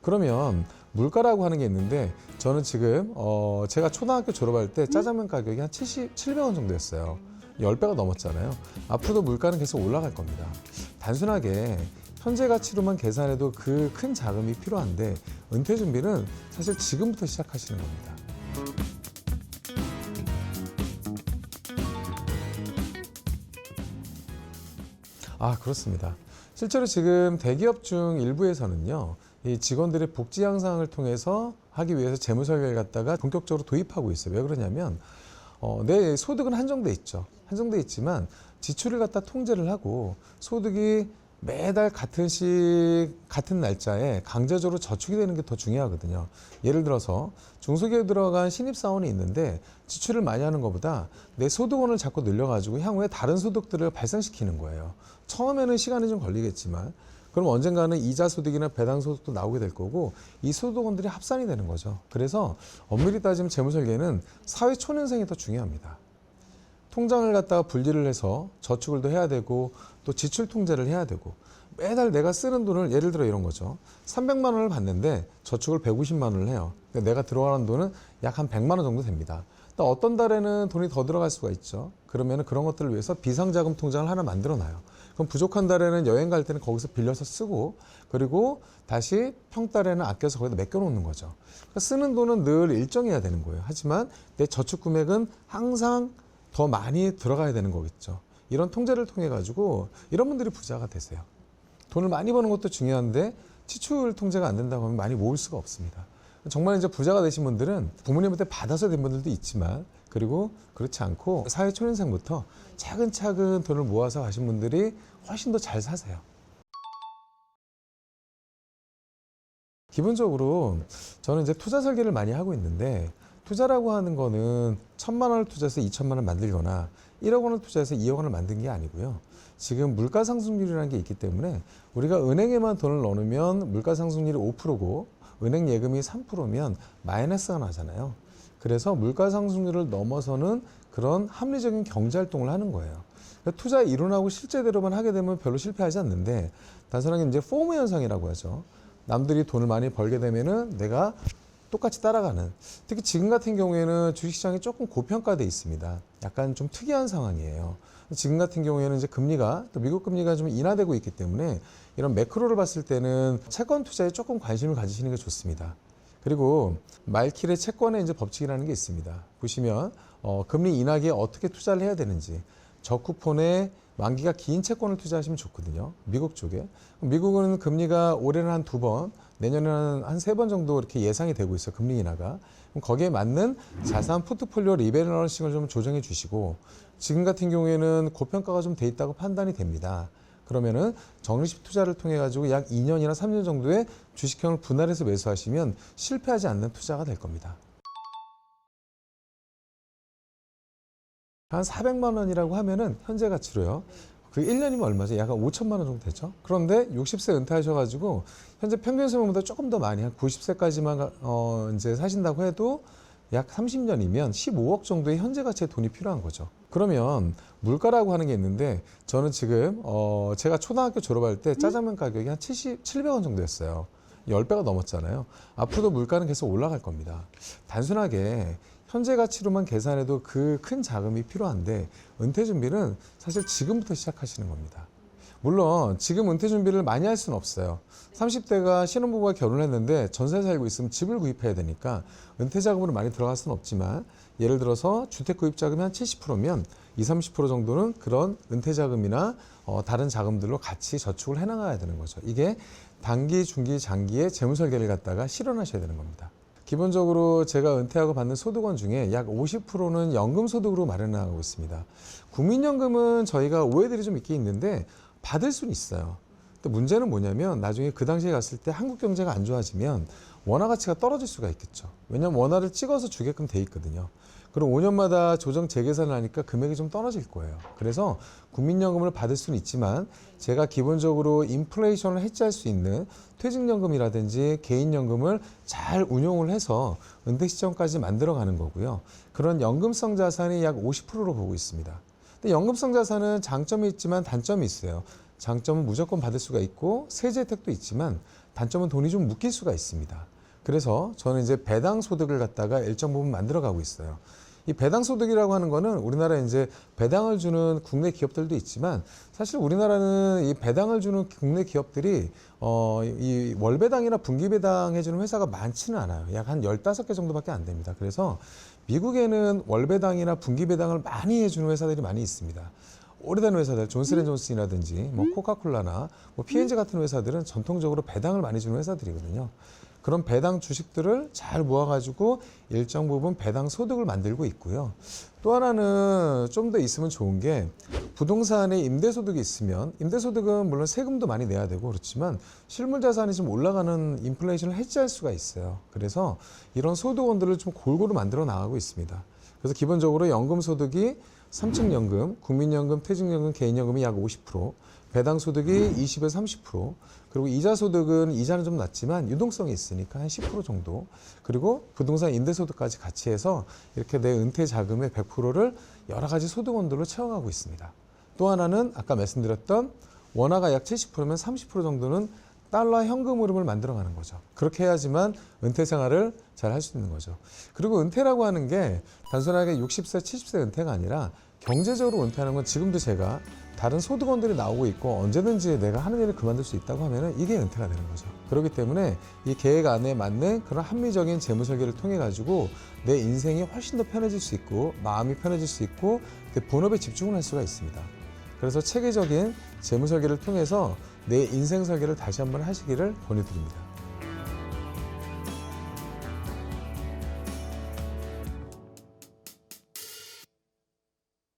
그러면 물가라고 하는 게 있는데 저는 지금 제가 초등학교 졸업할 때 짜장면 가격이 한 700원 정도였어요. 10배가 넘었잖아요. 앞으로도 물가는 계속 올라갈 겁니다. 단순하게 현재 가치로만 계산해도 그 큰 자금이 필요한데 은퇴 준비는 사실 지금부터 시작하시는 겁니다. 그렇습니다. 실제로 지금 대기업 중 일부에서는요, 이 직원들의 복지 향상을 통해서 하기 위해서 재무 설계를 갖다가 본격적으로 도입하고 있어요. 왜 그러냐면 내 소득은 한정돼 있죠. 한정돼 있지만 지출을 갖다 통제를 하고 소득이 매달 같은 날짜에 강제적으로 저축이 되는 게 더 중요하거든요. 예를 들어서 중소기업에 들어간 신입사원이 있는데 지출을 많이 하는 것보다 내 소득원을 자꾸 늘려가지고 향후에 다른 소득들을 발생시키는 거예요. 처음에는 시간이 좀 걸리겠지만 그럼 언젠가는 이자 소득이나 배당 소득도 나오게 될 거고 이 소득원들이 합산이 되는 거죠. 그래서 엄밀히 따지면 재무설계는 사회 초년생이 더 중요합니다. 통장을 갖다가 분리를 해서 저축을 더 해야 되고 또 지출 통제를 해야 되고 매달 내가 쓰는 돈을 예를 들어 이런 거죠. 300만 원을 받는데 저축을 150만 원을 해요. 그러니까 내가 들어가는 돈은 약 한 100만 원 정도 됩니다. 또 어떤 달에는 돈이 더 들어갈 수가 있죠. 그러면 그런 것들을 위해서 비상자금 통장을 하나 만들어 놔요. 그럼 부족한 달에는 여행 갈 때는 거기서 빌려서 쓰고 그리고 다시 평달에는 아껴서 거기다 맡겨 놓는 거죠. 그러니까 쓰는 돈은 늘 일정해야 되는 거예요. 하지만 내 저축 금액은 항상 더 많이 들어가야 되는 거겠죠. 이런 통제를 통해 가지고 이런 분들이 부자가 되세요. 돈을 많이 버는 것도 중요한데 지출 통제가 안 된다고 하면 많이 모을 수가 없습니다. 정말 이제 부자가 되신 분들은 부모님한테 받아서 된 분들도 있지만 그리고 그렇지 않고 사회 초년생부터 차근차근 돈을 모아서 가신 분들이 훨씬 더 잘 사세요. 기본적으로 저는 이제 투자 설계를 많이 하고 있는데 투자라고 하는 거는 1,000만 원을 투자해서 2,000만 원 만들거나 1억 원을 투자해서 2억 원을 만든 게 아니고요. 지금 물가 상승률이라는 게 있기 때문에 우리가 은행에만 돈을 넣으면 물가 상승률이 5%고 은행 예금이 3%면 마이너스가 나잖아요. 그래서 물가 상승률을 넘어서는 그런 합리적인 경제 활동을 하는 거예요. 그러니까 투자 이론하고 실제대로만 하게 되면 별로 실패하지 않는데 단순하게 이제 포모 현상이라고 하죠. 남들이 돈을 많이 벌게 되면은 내가 똑같이 따라가는. 특히 지금 같은 경우에는 주식시장이 조금 고평가돼 있습니다. 약간 좀 특이한 상황이에요. 지금 같은 경우에는 이제 금리가 또 미국 금리가 좀 인하되고 있기 때문에 이런 매크로를 봤을 때는 채권 투자에 조금 관심을 가지시는 게 좋습니다. 그리고 말킬의 채권의 이제 법칙이라는 게 있습니다. 보시면 금리 인하기에 어떻게 투자를 해야 되는지 저쿠폰에 만기가 긴 채권을 투자하시면 좋거든요. 미국 쪽에. 미국은 금리가 올해는 한 2번, 내년에는 한 3번 정도 이렇게 예상이 되고 있어요. 금리 인하가. 그럼 거기에 맞는 자산 포트폴리오 리밸런싱을 좀 조정해 주시고 지금 같은 경우에는 고평가가 좀 돼 있다고 판단이 됩니다. 그러면은 적립식 투자를 통해 가지고 약 2년이나 3년 정도의 주식형을 분할해서 매수하시면 실패하지 않는 투자가 될 겁니다. 한 400만 원이라고 하면은 현재 가치로요. 그 1년이면 얼마죠? 약 5천만 원 정도 되죠. 그런데 60세 은퇴하셔가지고 현재 평균 수명보다 조금 더 많이 한 90세까지만 이제 사신다고 해도 약 30년이면 15억 정도의 현재 가치의 돈이 필요한 거죠. 그러면 물가라고 하는 게 있는데 저는 지금 제가 초등학교 졸업할 때 짜장면 가격이 한 700원 정도였어요. 10배가 넘었잖아요. 앞으로도 물가는 계속 올라갈 겁니다. 단순하게 현재 가치로만 계산해도 그 큰 자금이 필요한데 은퇴 준비는 사실 지금부터 시작하시는 겁니다. 물론 지금 은퇴 준비를 많이 할 수는 없어요. 30대가 신혼부부가 결혼했는데 전세 살고 있으면 집을 구입해야 되니까 은퇴 자금으로 많이 들어갈 수는 없지만 예를 들어서 주택 구입 자금이 한 70%면 20, 30% 정도는 그런 은퇴 자금이나 다른 자금들로 같이 저축을 해나가야 되는 거죠. 이게 단기, 중기, 장기의 재무 설계를 갖다가 실현하셔야 되는 겁니다. 기본적으로 제가 은퇴하고 받는 소득원 중에 약 50%는 연금소득으로 마련하고 있습니다. 국민연금은 저희가 오해들이 좀 있긴 있는데 받을 수는 있어요. 근데 문제는 뭐냐면 나중에 그 당시에 갔을 때 한국 경제가 안 좋아지면 원화 가치가 떨어질 수가 있겠죠. 왜냐하면 원화를 찍어서 주게끔 돼 있거든요. 그럼 5년마다 조정 재계산을 하니까 금액이 좀 떨어질 거예요. 그래서 국민연금을 받을 수는 있지만 제가 기본적으로 인플레이션을 해지할 수 있는 퇴직연금이라든지 개인연금을 잘 운용을 해서 은퇴 시점까지 만들어가는 거고요. 그런 연금성 자산이 약 50%로 보고 있습니다. 근데 연금성 자산은 장점이 있지만 단점이 있어요. 장점은 무조건 받을 수가 있고 세제 혜택도 있지만 단점은 돈이 좀 묶일 수가 있습니다. 그래서 저는 이제 배당 소득을 갖다가 일정 부분 만들어 가고 있어요. 이 배당 소득이라고 하는 거는 우리나라에 이제 배당을 주는 국내 기업들도 있지만 사실 우리나라는 이 배당을 주는 국내 기업들이 이 월배당이나 분기배당 해주는 회사가 많지는 않아요. 약 한 15개 정도밖에 안 됩니다. 그래서 미국에는 월배당이나 분기배당을 많이 해주는 회사들이 많이 있습니다. 오래된 회사들, 존슨앤존슨이라든지 뭐 코카콜라나 뭐 P&G 같은 회사들은 전통적으로 배당을 많이 주는 회사들이거든요. 그런 배당 주식들을 잘 모아가지고 일정 부분 배당 소득을 만들고 있고요. 또 하나는 좀 더 있으면 좋은 게 부동산에 임대소득이 있으면 임대소득은 물론 세금도 많이 내야 되고 그렇지만 실물자산이 좀 올라가는 인플레이션을 해지할 수가 있어요. 그래서 이런 소득원들을 좀 골고루 만들어 나가고 있습니다. 그래서 기본적으로 연금소득이 3층 연금, 국민연금, 퇴직연금, 개인연금이 약 50%, 배당소득이 20에서 30%, 그리고 이자소득은 이자는 좀 낮지만 유동성이 있으니까 한 10% 정도, 그리고 부동산 임대소득까지 같이 해서 이렇게 내 은퇴 자금의 100%를 여러 가지 소득원들로 채워가고 있습니다. 또 하나는 아까 말씀드렸던 원화가 약 70%면 30% 정도는 달러 현금 흐름을 만들어가는 거죠. 그렇게 해야지만 은퇴 생활을 잘 할 수 있는 거죠. 그리고 은퇴라고 하는 게 단순하게 60세, 70세 은퇴가 아니라 경제적으로 은퇴하는 건 지금도 제가 다른 소득원들이 나오고 있고 언제든지 내가 하는 일을 그만둘 수 있다고 하면은 이게 은퇴가 되는 거죠. 그렇기 때문에 이 계획 안에 맞는 그런 합리적인 재무 설계를 통해 가지고 내 인생이 훨씬 더 편해질 수 있고 마음이 편해질 수 있고 본업에 집중을 할 수가 있습니다. 그래서 체계적인 재무 설계를 통해서 내 인생 설계를 다시 한번 하시기를 권유드립니다.